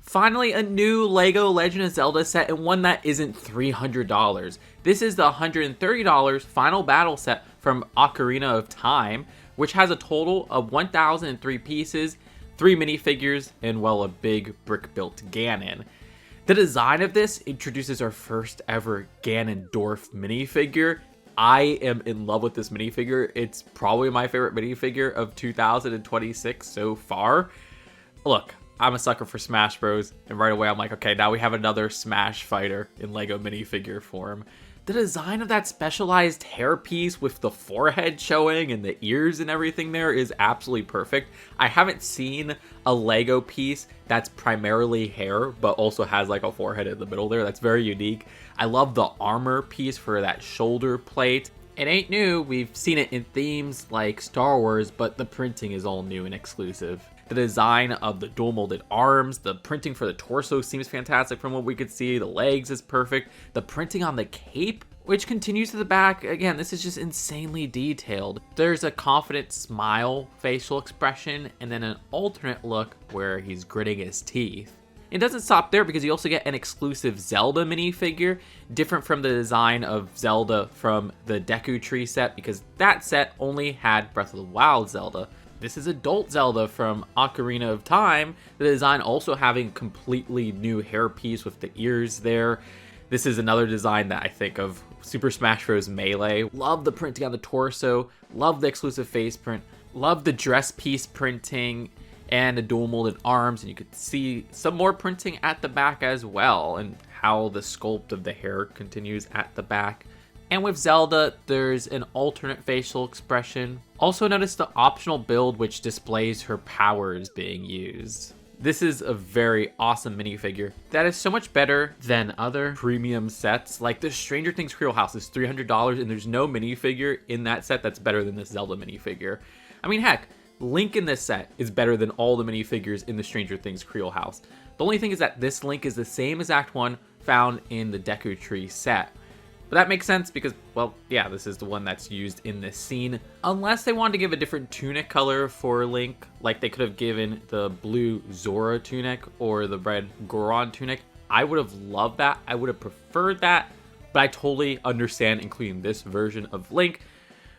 Finally, a new LEGO Legend of Zelda set, and one that isn't $300. This is the $130 Final Battle set from Ocarina of Time, which has a total of 1,003 pieces, 3 minifigures, and well, a big brick-built Ganon. The design of this introduces our first ever Ganondorf minifigure. I am in love with this minifigure. It's probably my favorite minifigure of 2026 so far. Look, I'm a sucker for Smash Bros. And right away I'm like, okay, now we have another Smash fighter in LEGO minifigure form. The design of that specialized hairpiece with the forehead showing and the ears and everything there is absolutely perfect. I haven't seen a LEGO piece that's primarily hair, but also has like a forehead in the middle there. That's very unique. I love the armor piece for that shoulder plate. It ain't new, we've seen it in themes like Star Wars, but the printing is all new and exclusive. The design of the dual molded arms, the printing for the torso seems fantastic from what we could see. The legs is perfect. The printing on the cape, which continues to the back, again, this is just insanely detailed. There's a confident smile facial expression, and then an alternate look where he's gritting his teeth. It doesn't stop there because you also get an exclusive Zelda minifigure, different from the design of Zelda from the Deku Tree set, because that set only had Breath of the Wild Zelda. This is adult Zelda from Ocarina of Time, the design also having completely new hairpiece with the ears there. This is another design that I think of Super Smash Bros. Melee. Love the printing on the torso, love the exclusive face print, love the dress piece printing, and the dual molded arms, and you could see some more printing at the back as well, and how the sculpt of the hair continues at the back. And with Zelda, there's an alternate facial expression. Also notice the optional build which displays her powers being used. This is a very awesome minifigure that is so much better than other premium sets. Like the Stranger Things Creel House is $300 and there's no minifigure in that set that's better than this Zelda minifigure. I mean, heck, Link in this set is better than all the minifigures in the Stranger Things Creel House. The only thing is that this Link is the same exact one found in the Deku Tree set. But that makes sense because, well, yeah, this is the one that's used in this scene. Unless they wanted to give a different tunic color for Link, like they could have given the blue Zora tunic or the red Goron tunic. I would have loved that. I would have preferred that. But I totally understand including this version of Link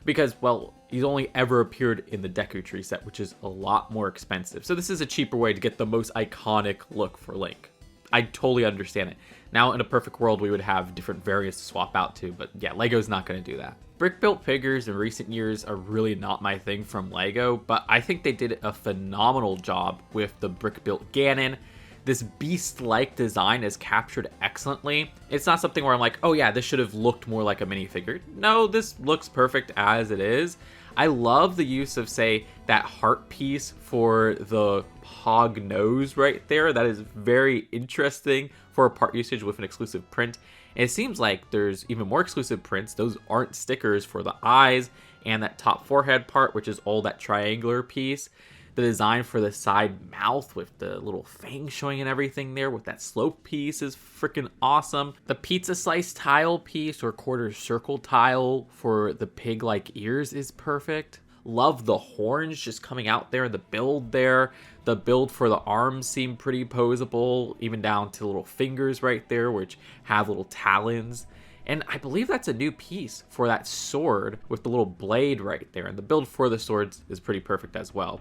because, well, he's only ever appeared in the Deku Tree set, which is a lot more expensive. So this is a cheaper way to get the most iconic look for Link. I totally understand it. Now, in a perfect world, we would have different variants to swap out to, but yeah, LEGO's not going to do that. Brick-built figures in recent years are really not my thing from LEGO, but I think they did a phenomenal job with the brick-built Ganon. This beast-like design is captured excellently. It's not something where I'm like, oh yeah, this should have looked more like a minifigure. No, this looks perfect as it is. I love the use of, say, that heart piece for the hog nose right there. That is very interesting for a part usage with an exclusive print. And it seems like there's even more exclusive prints. Those aren't stickers for the eyes and that top forehead part, which is all that triangular piece. The design for the side mouth with the little fangs showing and everything there with that slope piece is freaking awesome. The pizza slice tile piece or quarter circle tile for the pig-like ears is perfect. Love the horns just coming out there, the build there. The build for the arms seem pretty posable, even down to the little fingers right there, which have little talons. And I believe that's a new piece for that sword with the little blade right there. And the build for the swords is pretty perfect as well.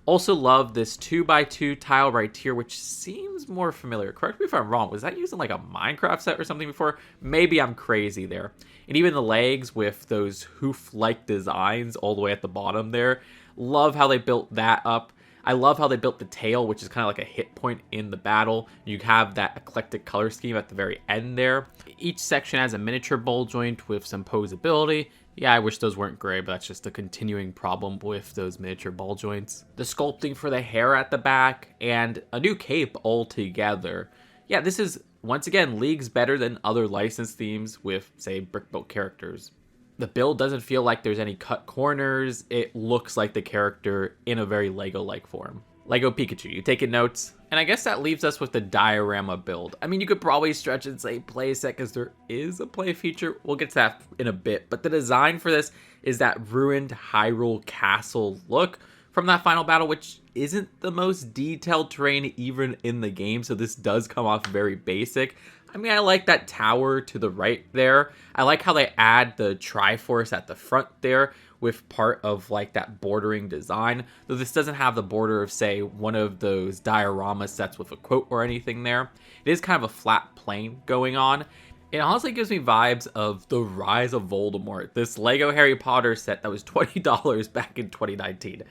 Also love this 2x2 tile right here, which seems more familiar. Correct me if I'm wrong. Was that used in like a Minecraft set or something before? Maybe I'm crazy there. And even the legs with those hoof-like designs all the way at the bottom there. Love how they built that up. I love how they built the tail, which is kind of like a hit point in the battle. You have that eclectic color scheme at the very end there. Each section has a miniature ball joint with some posability. Yeah, I wish those weren't gray, but that's just a continuing problem with those miniature ball joints. The sculpting for the hair at the back, and a new cape altogether. Yeah, this is, once again, leagues better than other licensed themes with, say, brick-built characters. The build doesn't feel like there's any cut corners. It looks like the character in a very Lego-like form. Lego Pikachu, you taking notes? And I guess that leaves us with the Diorama Build. I mean, you could probably stretch and say play set because there is a play feature. We'll get to that in a bit. But the design for this is that ruined Hyrule Castle look from that final battle, which isn't the most detailed terrain even in the game, so this does come off very basic. I mean, I like that tower to the right there. I like how they add the Triforce at the front there with part of like that bordering design, though this doesn't have the border of, say, one of those diorama sets with a quote or anything there. It is kind of a flat plane going on. It honestly gives me vibes of The Rise of Voldemort, this Lego Harry Potter set that was $20 back in 2019.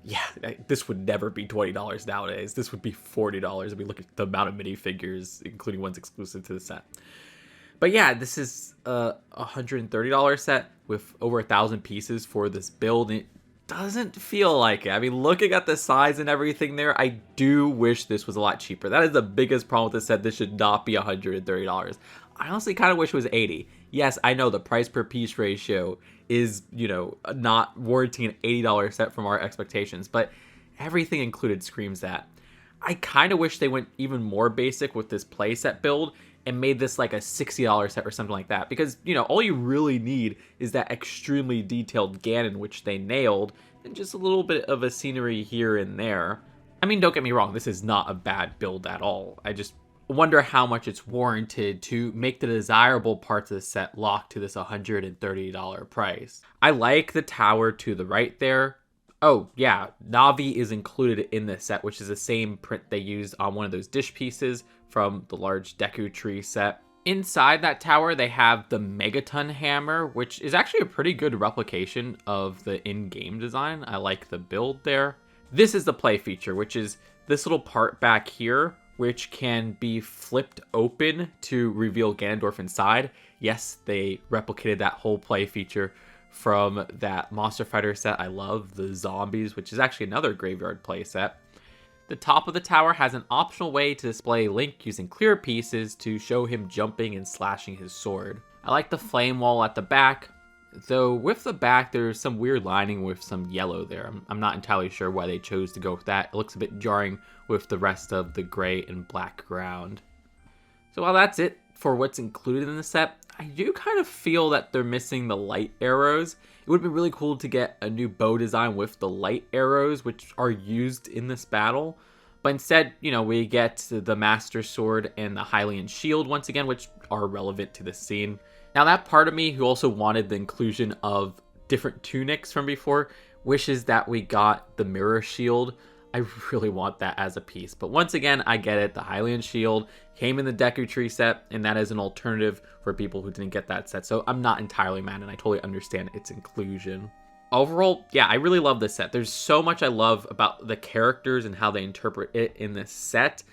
Yeah, this would never be $20 nowadays. This would be $40 if we look at the amount of minifigures, including ones exclusive to the set. But yeah, this is a $130 set with over 1,000 pieces for this build. It doesn't feel like it. I mean, looking at the size and everything there, I do wish this was a lot cheaper. That is the biggest problem with this set. This should not be $130. I honestly kind of wish it was $80. Yes, I know the price per piece ratio is, you know, not warranting an $80 set from our expectations, but everything included screams that. I kind of wish they went even more basic with this playset build and made this like a $60 set or something like that, because, you know, all you really need is that extremely detailed Ganon, which they nailed, and just a little bit of a scenery here and there. I mean, don't get me wrong, this is not a bad build at all. I just wonder how much it's warranted to make the desirable parts of the set locked to this $130 price. I like the tower to the right there. Oh yeah, Navi is included in this set, which is the same print they used on one of those dish pieces from the large Deku Tree set. Inside that tower, they have the Megaton Hammer, which is actually a pretty good replication of the in-game design. I like the build there. This is the play feature, which is this little part back here, which can be flipped open to reveal Ganondorf inside. Yes, they replicated that whole play feature from that Monster Fighter set I love, the Zombies, which is actually another graveyard play set. The top of the tower has an optional way to display Link using clear pieces to show him jumping and slashing his sword. I like the flame wall at the back, though with the back there's some weird lining with some yellow there. I'm not entirely sure why they chose to go with that. It looks a bit jarring with the rest of the gray and black ground. So while that's it for what's included in the set, I do kind of feel that they're missing the light arrows. It would have been really cool to get a new bow design with the light arrows, which are used in this battle. But instead, you know, we get the Master Sword and the Hylian Shield once again, which are relevant to this scene. Now that part of me who also wanted the inclusion of different tunics from before wishes that we got the Mirror Shield. I really want that as a piece. But once again, I get it. The Hylian Shield came in the Deku Tree set, and that is an alternative for people who didn't get that set. So I'm not entirely mad, and I totally understand its inclusion. Overall, yeah, I really love this set. There's so much I love about the characters and how they interpret it in this set.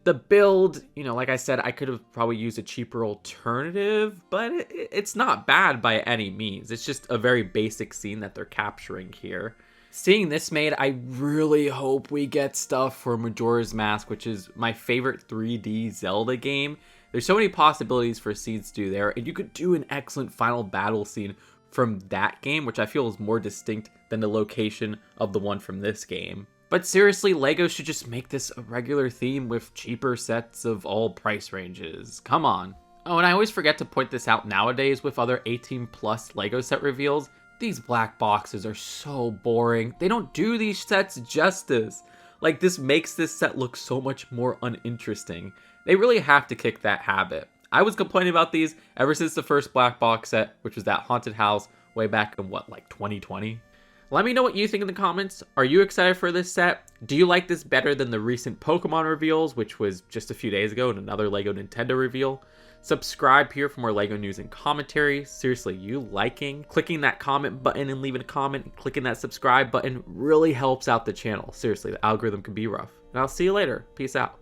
The build, you know, like I said, I could have probably used a cheaper alternative, but it's not bad by any means. It's just a very basic scene that they're capturing here. Seeing this made, I really hope we get stuff for Majora's Mask, which is my favorite 3D Zelda game. There's so many possibilities for scenes to do there, and you could do an excellent final battle scene from that game, which I feel is more distinct than the location of the one from this game. But seriously, LEGO should just make this a regular theme with cheaper sets of all price ranges. Come on. Oh, and I always forget to point this out nowadays with other 18+ LEGO set reveals. These black boxes are so boring. They don't do these sets justice. Like, this makes this set look so much more uninteresting. They really have to kick that habit. I was complaining about these ever since the first black box set, which was that haunted house way back in what, like 2020? Let me know what you think in the comments. Are you excited for this set? Do you like this better than the recent Pokemon reveals, which was just a few days ago, and another LEGO Nintendo reveal? Subscribe here for more LEGO news and commentary. Seriously, you clicking that comment button and leaving a comment, and clicking that subscribe button really helps out the channel. Seriously, the algorithm can be rough. And I'll see you later. Peace out.